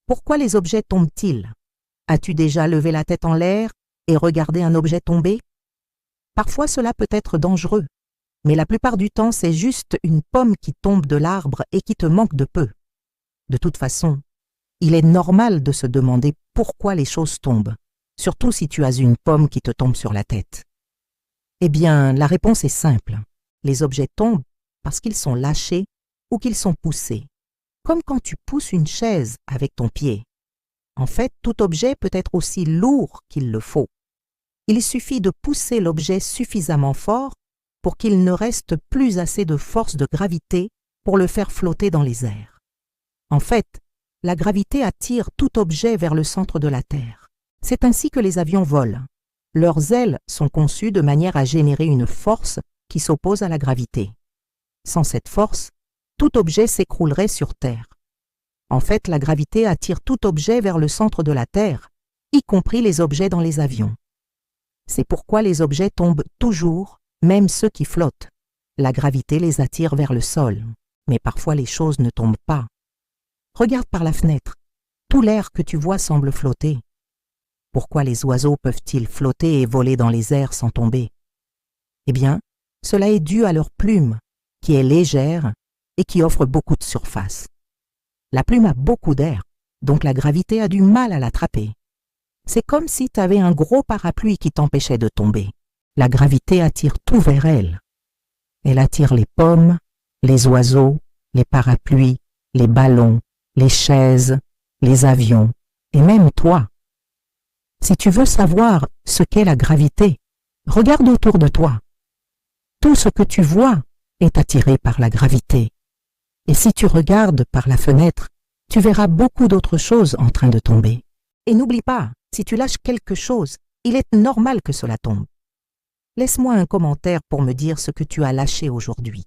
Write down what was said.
Pourquoi les objets tombent-ils? As-tu déjà levé la tête en l'air et regardé un objet tomber? Parfois cela peut être dangereux, mais la plupart du temps c'est juste une pomme qui tombe de l'arbre et qui te manque de peu. De toute façon, il est normal de se demander pourquoi les choses tombent, surtout si tu as une pomme qui te tombe sur la tête. Eh bien, la réponse est simple. Les objets tombent parce qu'ils sont lâchés ou qu'ils sont poussés, comme quand tu pousses une chaise avec ton pied. En fait, tout objet peut être aussi lourd qu'il le faut. Il suffit de pousser l'objet suffisamment fort pour qu'il ne reste plus assez de force de gravité pour le faire flotter dans les airs. En fait, la gravité attire tout objet vers le centre de la Terre. C'est ainsi que les avions volent. Leurs ailes sont conçues de manière à générer une force qui s'oppose à la gravité. Sans cette force, tout objet s'écroulerait sur Terre. En fait, la gravité attire tout objet vers le centre de la Terre, y compris les objets dans les avions. C'est pourquoi les objets tombent toujours, même ceux qui flottent. La gravité les attire vers le sol, mais parfois les choses ne tombent pas. Regarde par la fenêtre, tout l'air que tu vois semble flotter. Pourquoi les oiseaux peuvent-ils flotter et voler dans les airs sans tomber? Eh bien, cela est dû à leur plume, qui est légère et qui offre beaucoup de surface. La plume a beaucoup d'air, donc la gravité a du mal à l'attraper. C'est comme si tu avais un gros parapluie qui t'empêchait de tomber. La gravité attire tout vers elle. Elle attire les pommes, les oiseaux, les parapluies, les ballons, les chaises, les avions, et même toi. Si tu veux savoir ce qu'est la gravité, regarde autour de toi. Tout ce que tu vois est attiré par la gravité. Et si tu regardes par la fenêtre, tu verras beaucoup d'autres choses en train de tomber. Et n'oublie pas, si tu lâches quelque chose, il est normal que cela tombe. Laisse-moi un commentaire pour me dire ce que tu as lâché aujourd'hui.